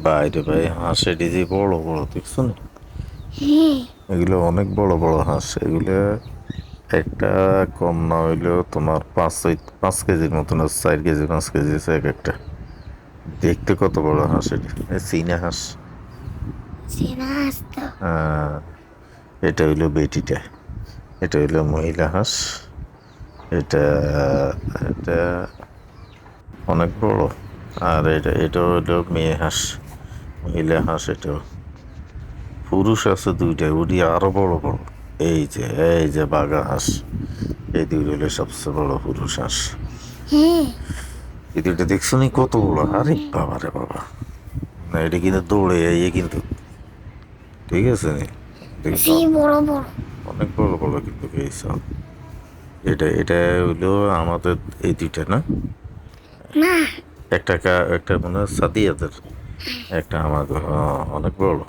বাইরে ভাই হাঁসের যে বড় বড় দেখছো না? হ্যাঁ। এগুলো অনেক বড় বড় হাঁস। এগুলো একটা কম না হইলেও তোমার 5 কেজির মতন আছে, 4 কেজি 5 কেজি আছে এক একটা। দেখতে কত বড় হাঁস এটা, চীনা হাঁস। চেনা আসতো। আহ, এটা হইলো বেটিটা, এটা হইলো মহিলা হাঁস। এটা এটা অনেক বড়। আর এটা হইলো মেয়ে হাঁস, মহিলা হাঁস। এটাও পুরুষ আছে দুইটা, ওটি আরো বড় বড়। এই যে বাঘা হাঁস, এই দুইটা হইলো সবচেয়ে বড় পুরুষ হাঁস। হ্যাঁ। এই দুইটা দেখছো নি কত বড়? আরে বাবা রে বাবা, না এটা কিন্তু দৌড়ে এই কিন্তু, ঠিক আছে নি? দেখছো সেই বড় বড়। অনেক বড় বড় কিন্তু এইসব। এটা হইলো আমাদের এই দুইটা না, না। একটা একটা মনে হয় সাদিয়াদের, একটা আমাদের, অনেক বড়।